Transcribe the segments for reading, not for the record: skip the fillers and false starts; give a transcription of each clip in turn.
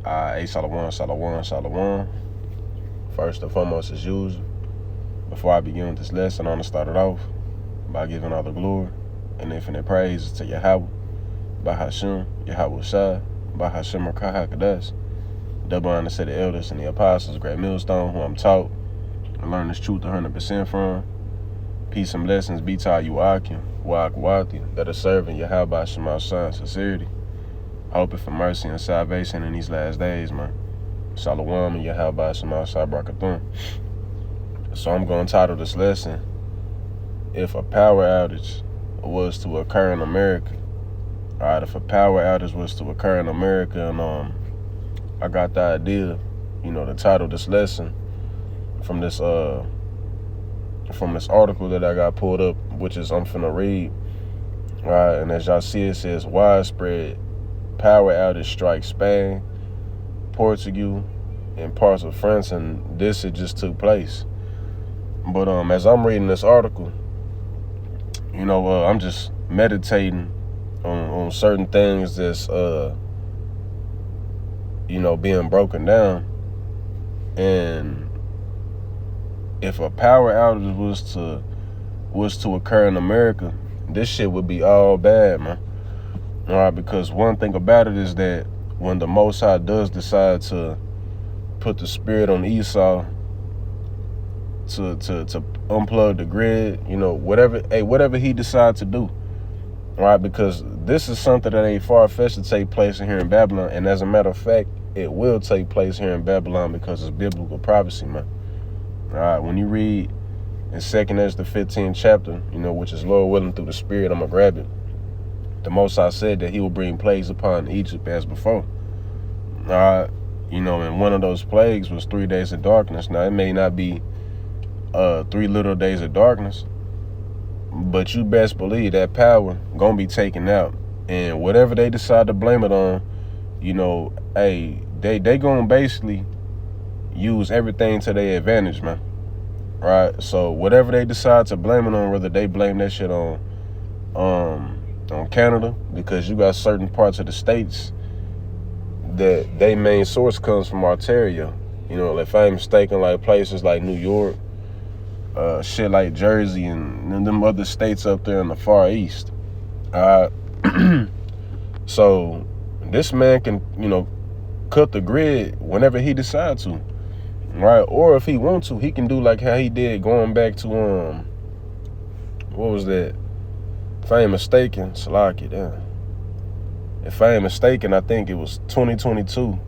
Shalom. First and foremost, as usual, before I begin with this lesson, I want to start it off by giving all the glory and infinite praises to Yahweh, Bahashim, Yahweh Shai, Bahashim Rakah HaKadosh, double honor to the elders and the apostles, great millstone, who I'm taught and learn this truth 100% from. Peace and blessings be to you, Akim, Wa'akwati, that are serving Yahweh Shema Shai, sincerity, hoping for mercy and salvation in these last days, man. Shalom and Yahweh Shema Shai Brakathum. So I'm going to title this lesson, If a Power Outage Was to Occur in America. Alright, if a power outage was to occur in America, and I got the idea, to title this lesson from this article that I got pulled up, which is I'm finna read. Alright, and as y'all see, it says widespread power outage strikes Spain, Portugal, and parts of France, and this it just took place. But as I'm reading this article, I'm just meditating on certain things that's being broken down. And if a power outage was to occur in America, this shit would be all bad, man. All right, because one thing about it is that when the Most High does decide to put the spirit on Esau to unplug the grid, whatever he decides to do, all right, because this is something that ain't far-fetched to take place here in Babylon, and as a matter of fact, it will take place here in Babylon because it's biblical prophecy, man. All right, when you read in 2nd Ezra, the 15th chapter, which is Lord willing through the Spirit, I'm going to grab it. The Most High said that he will bring plagues upon Egypt as before. All right, and one of those plagues was 3 days of darkness. Now, it may not be 3 little days of darkness, but you best believe that power going to be taken out. And whatever they decide to blame it on, they going to basically use everything to their advantage, man. Right? So whatever they decide to blame it on, whether they blame that shit on Canada, because you got certain parts of the states that their main source comes from Ontario. If I ain't mistaken, like places like New York, shit like Jersey, and them other states up there in the Far East. So this man can, cut the grid whenever he decides to. Right, or if he wants to, he can do like how he did going back to what was that? If I ain't mistaken, Salaki, damn. If I ain't mistaken, I think it was 2022,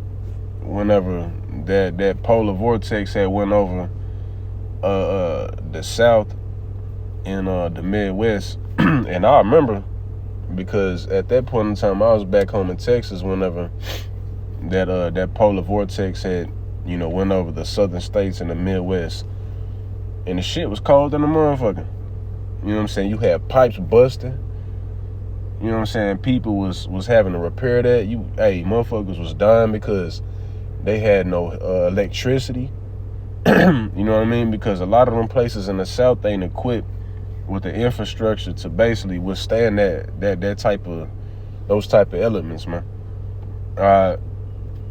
whenever that polar vortex had went over the South and the Midwest. And I remember because at that point in time I was back home in Texas whenever that polar vortex had went over the southern states and the Midwest. And the shit was cold than a motherfucker. You know what I'm saying? You had pipes busting. You know what I'm saying? People was having to repair that. Motherfuckers was dying because they had no electricity. You know what I mean? Because a lot of them places in the South ain't equipped with the infrastructure to basically withstand those type of elements, man.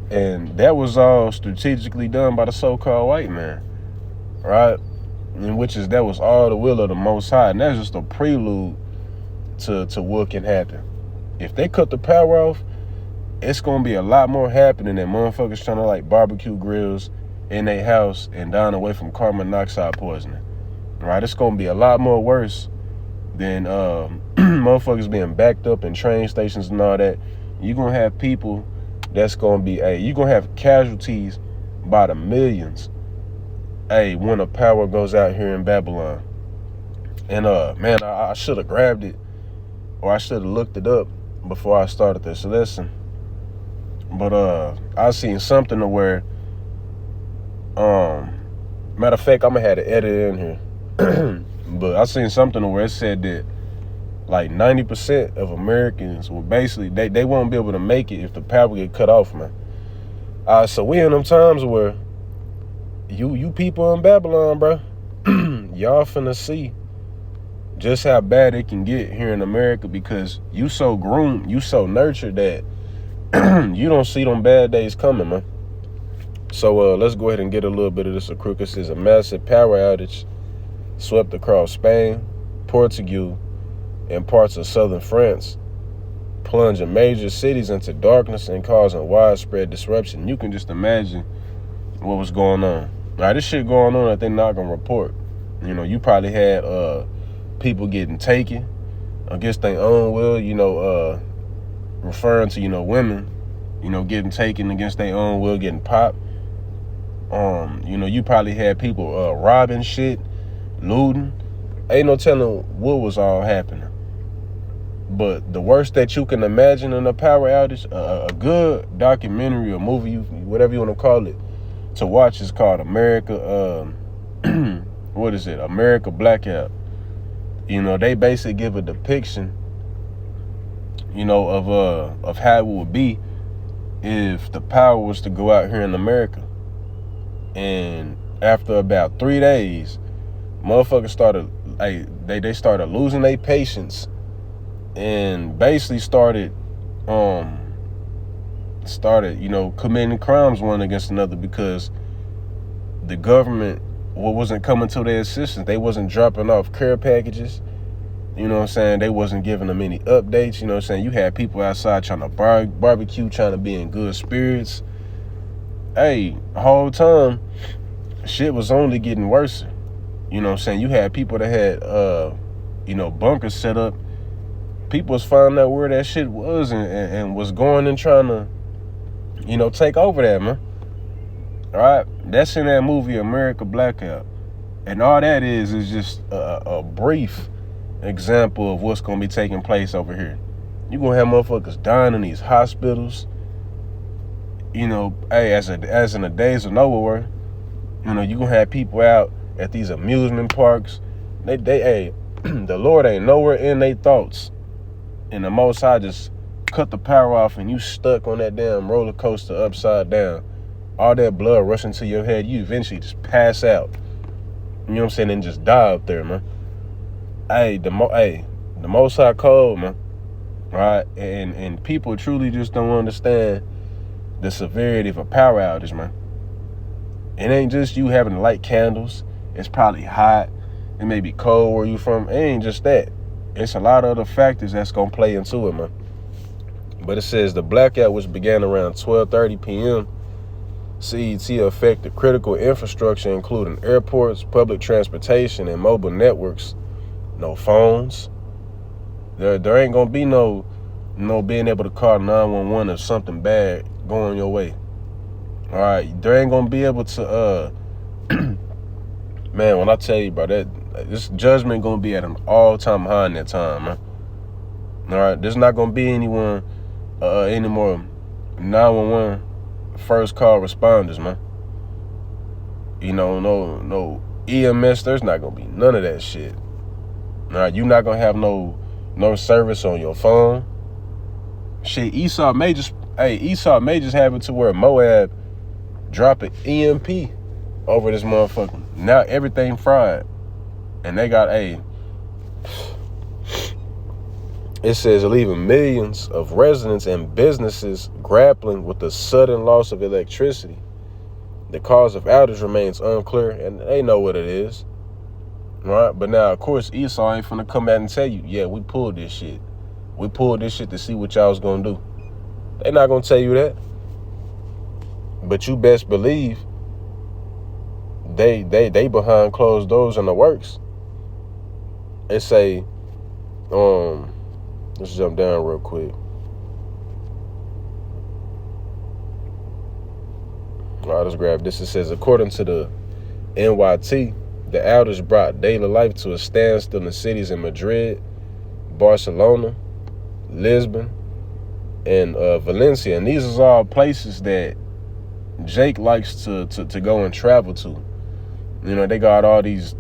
And that was all strategically done by the so-called white man, right? And that was all the will of the Most High. And that's just a prelude to what can happen. If they cut the power off, it's going to be a lot more happening than motherfuckers trying to like barbecue grills in their house and down away from carbon monoxide poisoning, right? It's going to be a lot more worse than motherfuckers being backed up in train stations and all that. You're going to have people that's going to be, you're going to have casualties by the millions, when the power goes out here in Babylon. And, man, I should have grabbed it, or I should have looked it up before I started this lesson. But, I seen something to where, matter of fact, I'm going to have to edit it in here. But I seen something to where it said that like 90% of Americans will basically, they won't be able to make it if the power get cut off, man. So we in them times where you people in Babylon, bro, y'all finna see just how bad it can get here in America, because you so groomed, you so nurtured that you don't see them bad days coming, man. So let's go ahead and get a little bit of this. This is a massive power outage swept across Spain, Portugal, and parts of southern France, plunging major cities into darkness and causing widespread disruption. You can just imagine what was going on. Now, this shit going on that they're not gonna report. You know, you probably had people getting taken against their own will, referring to, women, getting taken against their own will, getting popped. You probably had people robbing shit, looting. Ain't no telling what was all happening. But the worst that you can imagine in a power outage, a good documentary or movie, whatever you want to call it, to watch is called America, what is it? America Blackout. They basically give a depiction, of how it would be if the power was to go out here in America. And after about 3 days, motherfuckers started, they started losing their patience and basically started committing crimes one against another because the government wasn't coming to their assistance. They wasn't dropping off care packages. You know what I'm saying? They wasn't giving them any updates. You know what I'm saying? You had people outside trying to barbecue, trying to be in good spirits. Hey, the whole time, shit was only getting worse. You know what I'm saying? You had people that had, bunkers set up. People was finding out where that shit was and was going and trying to, take over that, man. All right? That's in that movie, America Blackout. And all that is just a brief example of what's going to be taking place over here. You're going to have motherfuckers dying in these hospitals. As in the days of nowhere, you're going to have people out at these amusement parks. The Lord ain't nowhere in their thoughts. And the Most High just cut the power off and you stuck on that damn roller coaster upside down. All that blood rushing to your head, you eventually just pass out. You know what I'm saying? And just die up there, man. The Most High cold, man. Right? And people truly just don't understand the severity of a power outage, man. It ain't just you having to light candles. It's probably hot. It may be cold where you from. It ain't just that. It's a lot of other factors that's going to play into it, man. But it says the blackout, which began around 12:30 p.m. CET, affected critical infrastructure, including airports, public transportation, and mobile networks. No phones. There ain't going to be no being able to call 911 if something bad going your way. All right, there ain't gonna be able to man, when I tell you, bro, that this judgment gonna be at an all-time high in that time, man. All right, there's not gonna be anyone anymore 911 first call responders, man. No EMS. There's not gonna be none of that shit. All right, you're not gonna have no service on your phone. Shit, Esau may just have it to where Moab drop an EMP over this motherfucker. Now everything fried. And they got it says leaving millions of residents and businesses grappling with the sudden loss of electricity. The cause of outage remains unclear, and they know what it is. Right? But now, of course, Esau ain't finna come out and tell you, yeah, we pulled this shit. We pulled this shit to see what y'all was gonna do. They not gonna tell you that. But you best believe they behind closed doors in the works. It say, let's jump down real quick. All right, let's grab this. It says, according to the NYT, the outage brought daily life to a standstill in cities in Madrid, Barcelona, Lisbon, and Valencia. And these are all places that Jake likes to go and travel to. They got all these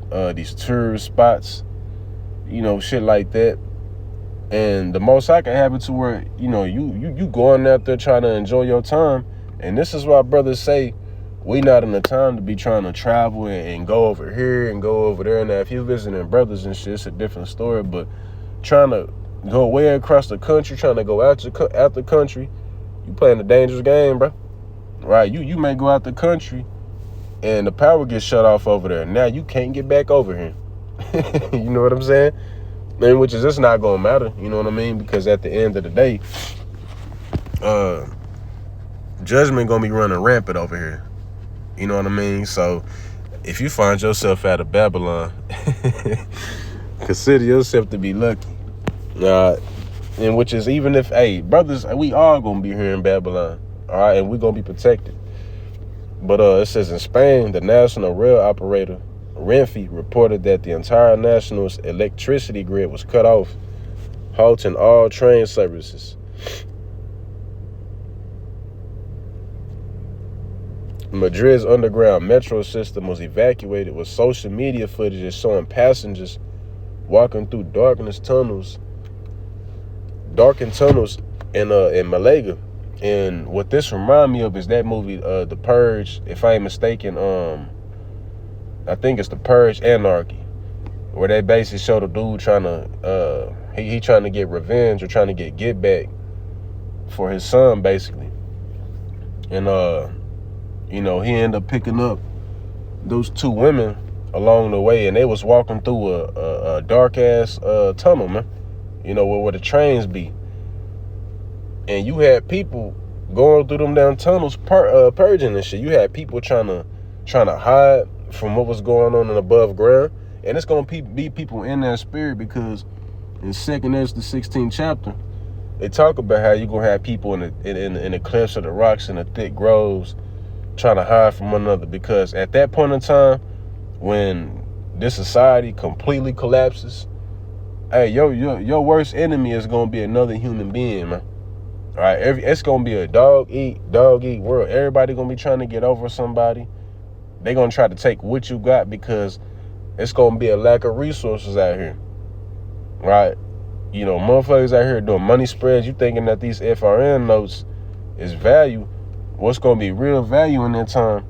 tourist spots, shit like that. And the most I can have it to where, you going out there trying to enjoy your time. And this is why brothers say we not in the time to be trying to travel and go over here and go over there. Now, if you're visiting brothers and shit, it's a different story. But trying to go way across the country, trying to go out the country, You playing a dangerous game, bro. Right? You may go out the country and the power gets shut off over there. Now you can't get back over here. You know what I'm saying? And which is just not gonna matter. You know what I mean? Because at the end of the day, judgment gonna be running rampant over here. You know what I mean? So if you find yourself out of Babylon, consider yourself to be lucky. And which is, even if, hey, brothers, we all gonna be here in Babylon, all right, and we gonna be protected. But it says in Spain, the national rail operator Renfe reported that the entire national's electricity grid was cut off, halting all train services. Madrid's underground metro system was evacuated, with social media footage showing passengers walking through darkened tunnels in Malaga. And what this remind me of is that movie, The Purge. If I ain't mistaken, I think it's The Purge Anarchy, where they basically show the dude trying to he trying to get revenge, or trying to get back for his son, basically. And he ended up picking up those two women along the way, and they was walking through a dark ass tunnel, man. Where the trains be. And you had people going through them down tunnels, purging and shit. You had people trying to hide from what was going on in above ground. And it's gonna be people in that spirit, because in 2nd Ezra, the 16th chapter, they talk about how you're gonna have people in the clefts of the rocks and the thick groves trying to hide from one another. Because at that point in time, when this society completely collapses, hey, your worst enemy is gonna be another human being, man. All right, it's gonna be a dog eat world. Everybody gonna be trying to get over somebody. They gonna try to take what you got, because it's gonna be a lack of resources out here, right? Motherfuckers out here doing money spreads. You thinking that these FRN notes is value? What's gonna be real value in that time,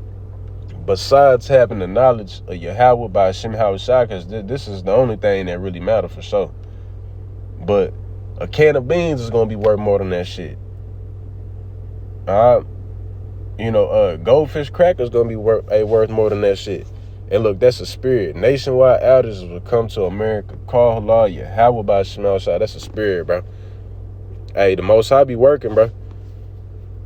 besides having the knowledge of Yahweh by Hashem Hawashai? Because this is the only thing that really matter for sure. But a can of beans is gonna be worth more than that shit. Goldfish crackers gonna be worth more than that shit. And look, that's a spirit. Nationwide outages will come to America. Call law, Yahweh by Shemal Shah. That's a spirit, bro. Hey, the Most High be working, bro.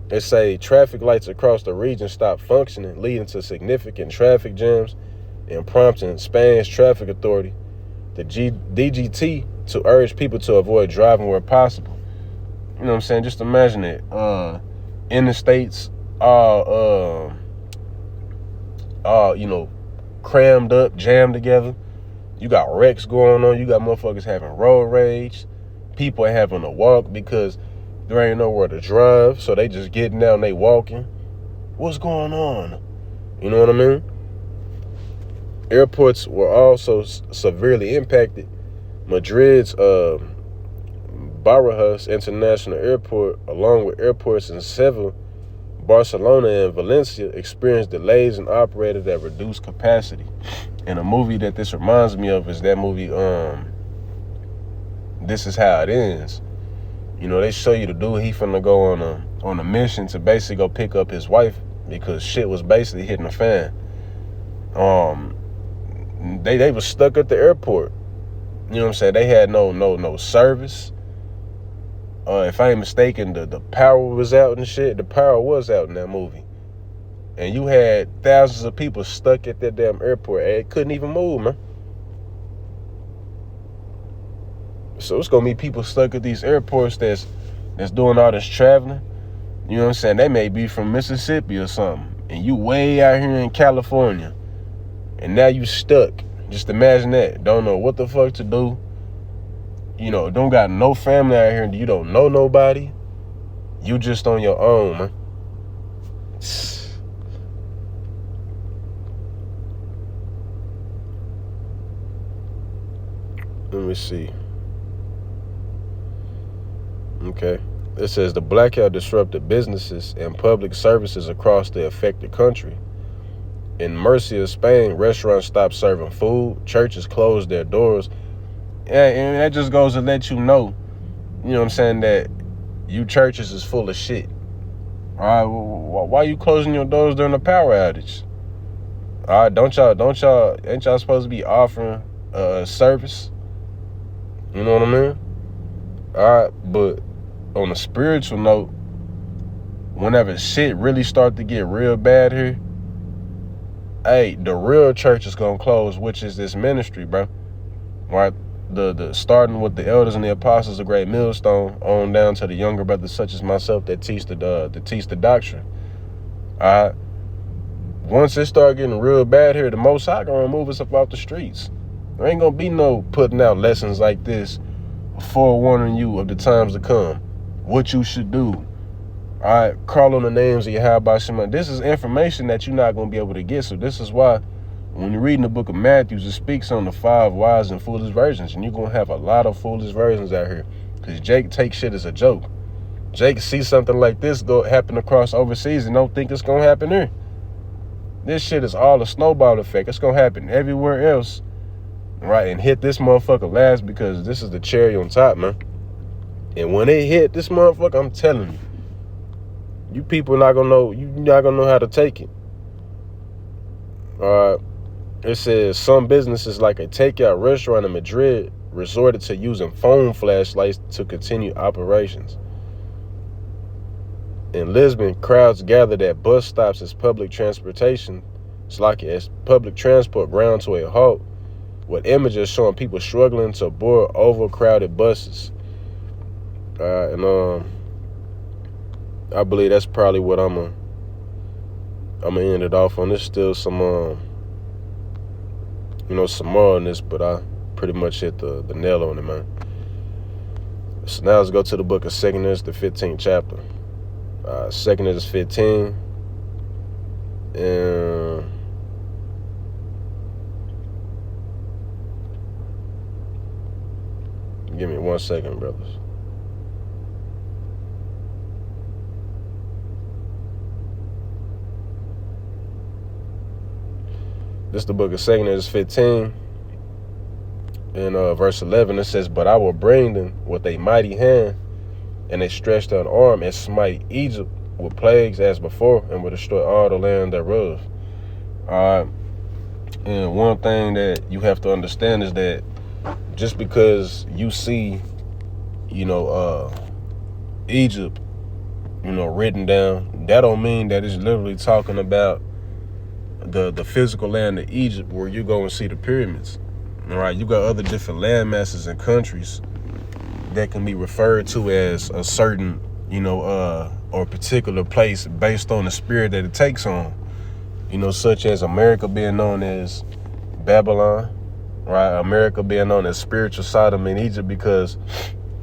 They say traffic lights across the region stop functioning, leading to significant traffic jams and prompting Spain's traffic authority, the DGT, to urge people to avoid driving where possible. You know what I'm saying? Just imagine it. Interstates all crammed up, jammed together. You got wrecks going on. You got motherfuckers having road rage. People having to walk because there ain't nowhere to drive, so they just getting out and they walking. What's going on? You know what I mean? Airports were also severely impacted. Madrid's Barajas International Airport, along with airports in Seville, Barcelona, and Valencia, experienced delays and operated at reduced capacity. And a movie that this reminds me of is that movie, This Is How It Ends. They show you the dude, he finna go on a mission to basically go pick up his wife, because shit was basically hitting the fan. They was stuck at the airport. You know what I'm saying? They had no service. If I ain't mistaken, the power was out and shit. The power was out in that movie. And you had thousands of people stuck at that damn airport. They couldn't even move, man. So it's gonna be people stuck at these airports that's doing all this traveling. You know what I'm saying? They may be from Mississippi or something, and you way out here in California, and now you stuck. Just imagine that. Don't know what the fuck to do. Don't got no family out here. You don't know nobody. You just on your own, man. Let me see. Okay. It says the blackout disrupted businesses and public services across the affected country. In Murcia, Spain, restaurants stopped serving food. Churches closed their doors. And that just goes to let you know what I'm saying, that you churches is full of shit. All right, why you closing your doors during the power outage? All right, ain't y'all supposed to be offering service? You know what I mean? All right, but on a spiritual note, whenever shit really start to get real bad here, hey, the real church is gonna close, which is this ministry, bro. Right? The starting with the elders and the apostles of Great Millstone on down to the younger brothers such as myself that teach the doctrine. All right. Once it start getting real bad here, the Most High gonna remove us up off the streets. There ain't gonna be no putting out lessons like this, forewarning you of the times to come, what you should do. All right, call on the names of Yahweh Shema. This is information that you're not gonna be able to get. So this is why, when you're reading the book of Matthew, it speaks on the 5 wise and foolish virgins, and you're gonna have a lot of foolish virgins out here, because Jake takes shit as a joke. Jake sees something like this go happen across overseas and don't think it's gonna happen here. This shit is all a snowball effect. It's gonna happen everywhere else, right? And hit this motherfucker last, because this is the cherry on top, man. And when it hit this motherfucker, I'm telling you, you people not gonna know. You not gonna know how to take it. It says some businesses like a takeout restaurant in Madrid resorted to using phone flashlights to continue operations. In Lisbon, crowds gathered at bus stops as public transportation, as public transport ground to a halt, with images showing people struggling to board overcrowded buses. I believe that's probably what I'm gonna end it off on. There's still some some more on this, but I pretty much hit the nail on it, man. So now let's go to the book of 2 Ezra, the 15th chapter. 2 Ezra 15. And give me 1 second, brothers. This is the book of 2 Ezra 15. In verse 11, it says, "But I will bring them with a mighty hand and a stretched out arm, and smite Egypt with plagues as before, and will destroy all the land thereof." And one thing that you have to understand is that just because you see, Egypt, written down, that don't mean that it's literally talking about the physical land of Egypt where you go and see the pyramids. All right, you got other different land masses and countries that can be referred to as a certain, or particular place based on the spirit that it takes on. Such as America being known as Babylon, right? America being known as spiritual Sodom and Egypt, because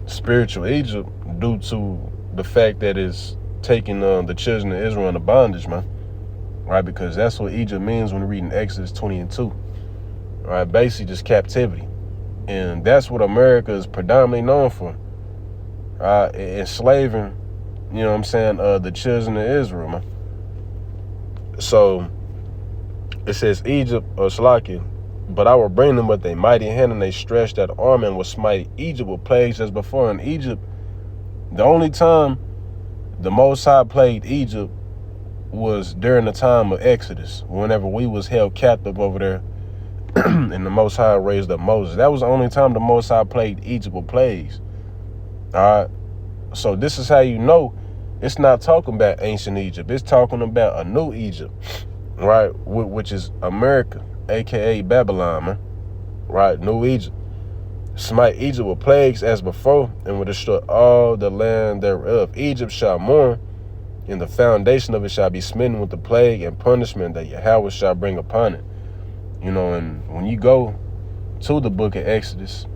spiritual Egypt, due to the fact that it's taking the children of Israel into bondage, man. Right, because that's what Egypt means when reading Exodus 20:2. Right, basically just captivity. And that's what America is predominantly known for. Enslaving, the children of Israel, man. So it says Egypt, or Shalaki, "But I will bring them with a mighty hand and a stretched out arm, and will smite Egypt with plagues as before." In Egypt, the only time the Most High plagued Egypt was during the time of Exodus, whenever we was held captive over there and the Most High raised up Moses. That was the only time the Most High plagued Egypt with plagues. All right. So this is how you know it's not talking about ancient Egypt. It's talking about a new Egypt, right? Which is America, aka Babylon, man. Right? New Egypt. Smite Egypt with plagues as before, and will destroy all the land thereof. Egypt shall mourn, and the foundation of it shall be smitten with the plague and punishment that Yahweh shall bring upon it. And when you go to the book of Exodus,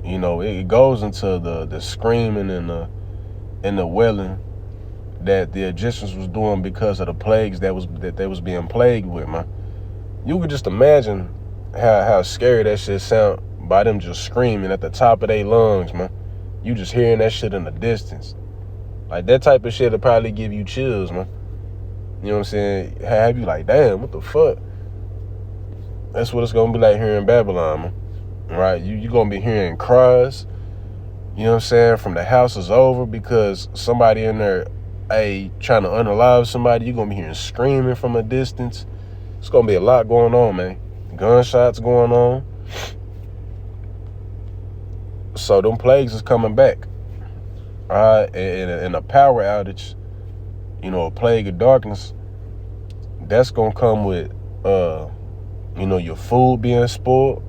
it goes into the screaming and the wailing that the Egyptians was doing because of the plagues that they was being plagued with, man. You could just imagine how scary that shit sound by them just screaming at the top of their lungs, man. You just hearing that shit in the distance. Like, that type of shit will probably give you chills, man. You know what I'm saying? Have you like, damn, what the fuck? That's what it's going to be like here in Babylon, man. Right? You going to be hearing cries, from the houses over, because somebody in there trying to unalive somebody, you're gonna be hearing screaming from a distance. It's gonna be a lot going on, man. Gunshots going on. So them plagues is coming back. All right, and a power outage, a plague of darkness, that's gonna come with your food being spoiled.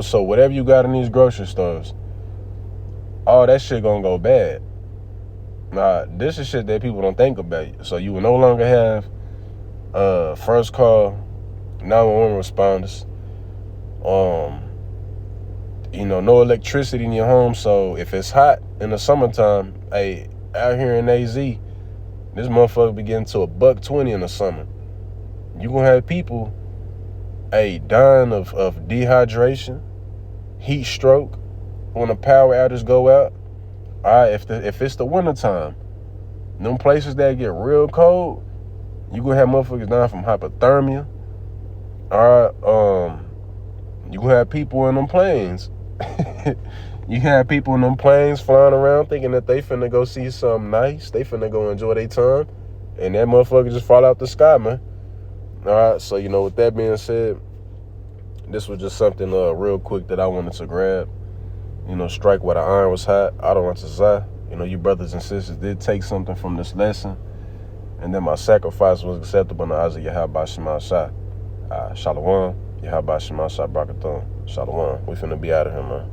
So whatever you got in these grocery stores, all that shit gonna go bad. Nah, this is shit that people don't think about. So you will no longer have first call 911 responders. No electricity in your home. So if it's hot in the summertime, out here in AZ, this motherfucker be getting to $1.20 in the summer. You gonna have people dying of dehydration, heat stroke when the power outages go out. All right, if it's the wintertime, them places that get real cold, you gonna have motherfuckers dying from hypothermia. All right, you gonna have people in them planes. You have people in them planes flying around thinking that they finna go see something nice. They finna go enjoy their time. And that motherfucker just fall out the sky, man. All right, so, with that being said, this was just something real quick that I wanted to grab. Strike while the iron was hot. I don't want to say. You brothers and sisters did take something from this lesson. And then my sacrifice was acceptable in the eyes of Yahweh Shema Shah. Shalom. Yahweh Shema Shah Barakathon. Shalom. We finna be out of here, man.